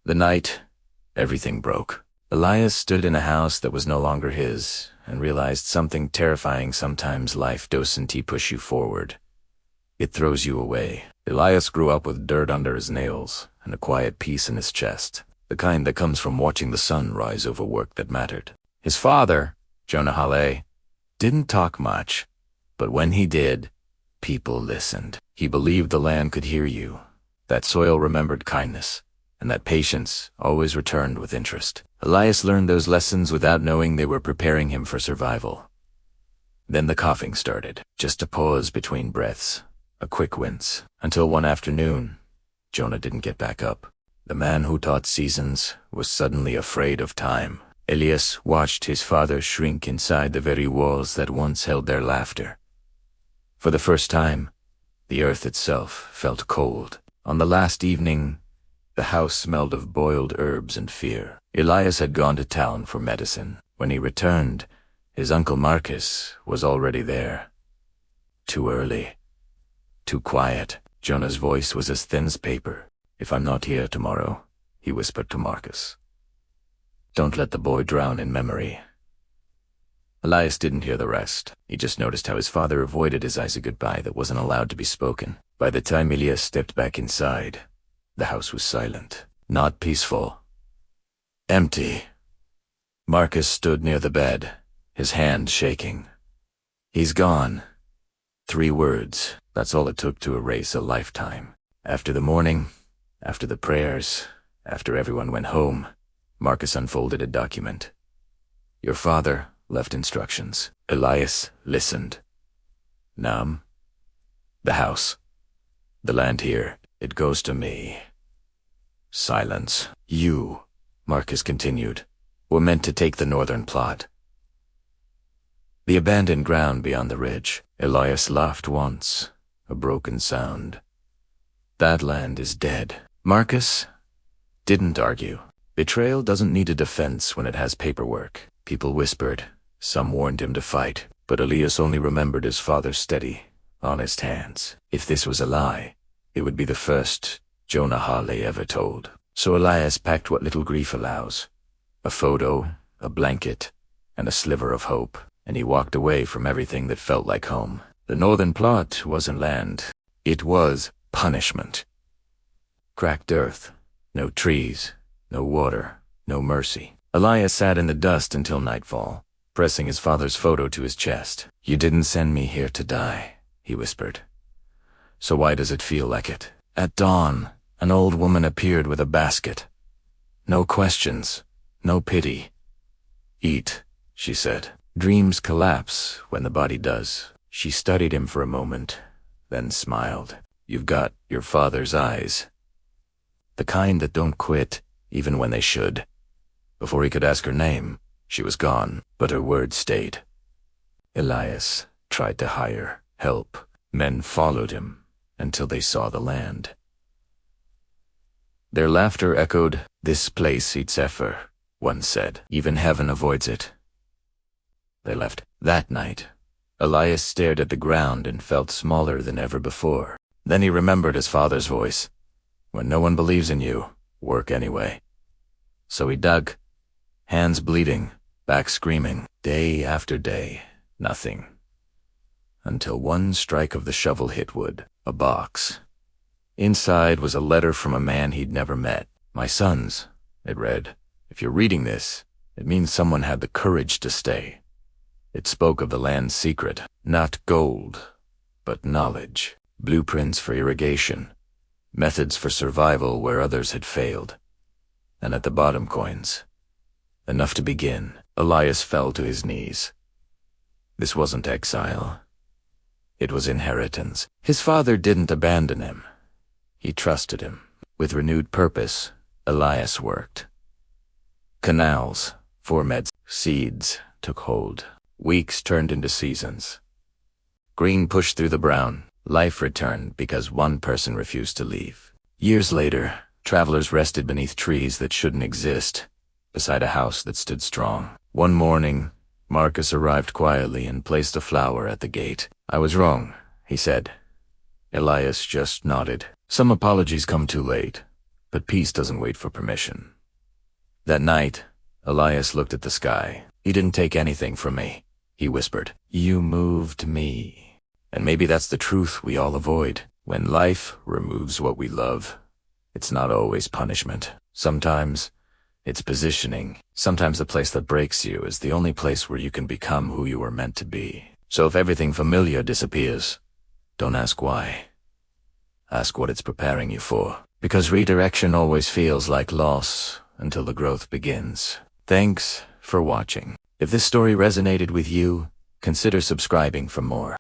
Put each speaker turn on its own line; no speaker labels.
The night, everything broke. Elias stood in a house that was no longer his and realized something terrifying. Sometimes life doesn't push you forward. It throws you away. Elias grew up with dirt under his nails and a quiet peace in his chest, the kind that comes from watching the sun rise over work that mattered. His father, Jonah Hale, didn't talk much, but when he did, people listened. He believed the land could hear you, that soil remembered kindness, and that patience always returned with interest. Elias learned those lessons without knowing they were preparing him for survival. Then the coughing started, just a pause between breaths, a quick wince, until one afternoon, Jonah didn't get back up. The man who taught seasons was suddenly afraid of time. Elias watched his father shrink inside the very walls that once held their laughter. For the first time, the earth itself felt cold. On the last evening, the house smelled of boiled herbs and fear. Elias had gone to town for medicine. When he returned, his uncle Marcus was already there. Too early. Too quiet. Jonah's voice was as thin as paper. "If I'm not here tomorrow," he whispered to Marcus, "don't let the boy drown in memory." Elias didn't hear the rest. He just noticed how his father avoided his eyes a goodbye that wasn't allowed to be spoken. By the time Elias stepped back inside, the house was silent. Not peaceful. Empty. Marcus stood near the bed, his hand shaking. "He's gone." 3 words. That's all it took to erase a lifetime. After the morning, after the prayers, after everyone went home, Marcus unfolded a document. "Your father left instructions." Elias listened. Numb. "The house. The land here. It goes to me." Silence. "You," Marcus continued, "were meant to take the northern plot. The abandoned ground beyond the ridge." Elias laughed once, a broken sound. "That land is dead." Marcus didn't argue. Betrayal doesn't need a defense when it has paperwork. People whispered. Some warned him to fight, but Elias only remembered his father's steady, honest hands. If this was a lie, it would be the first Jonah Hale ever told. So Elias packed what little grief allows. A photo, a blanket, and a sliver of hope. And he walked away from everything that felt like home. The northern plot wasn't land. It was punishment. Cracked earth. No trees. No water. No mercy. Elias sat in the dust until nightfall, pressing his father's photo to his chest. "You didn't send me here to die," he whispered. "So why does it feel like it?" At dawn, an old woman appeared with a basket. No questions. No pity. "Eat," she said. Dreams collapse when the body does. She studied him for a moment, then smiled. "You've got your father's eyes. The kind that don't quit, even when they should." Before he could ask her name, she was gone, but her words stayed. Elias tried to hire help. Men followed him until they saw the land. Their laughter echoed, "This place eats effort," one said. "Even heaven avoids it." They left. That night, Elias stared at the ground and felt smaller than ever before. Then he remembered his father's voice. "When no one believes in you, work anyway." So he dug, hands bleeding, back screaming, day after day, nothing. Until one strike of the shovel hit wood, a box. Inside was a letter from a man he'd never met. "My sons," it read, "if you're reading this, it means someone had the courage to stay." It spoke of the land's secret, not gold, but knowledge, blueprints for irrigation, methods for survival where others had failed. And at the bottom, coins. Enough to begin. Elias fell to his knees. This wasn't exile. It was inheritance. His father didn't abandon him. He trusted him. With renewed purpose, Elias worked. Canals, formeds, seeds took hold. Weeks turned into seasons. Green pushed through the brown. Life returned because one person refused to leave. Years later, travelers rested beneath trees that shouldn't exist, beside a house that stood strong. One morning, Marcus arrived quietly and placed a flower at the gate. "I was wrong," he said. Elias just nodded. "Some apologies come too late, But peace doesn't wait for permission. That night, Elias looked at the sky. "He didn't take anything from me," he whispered. "You moved me." And maybe that's the truth we all avoid. When life removes what we love, it's not always punishment. Sometimes it's positioning. Sometimes the place that breaks you is the only place where you can become who you were meant to be. So if everything familiar disappears, don't ask why. Ask what it's preparing you for. Because redirection always feels like loss until the growth begins. Thanks for watching. If this story resonated with you, consider subscribing for more.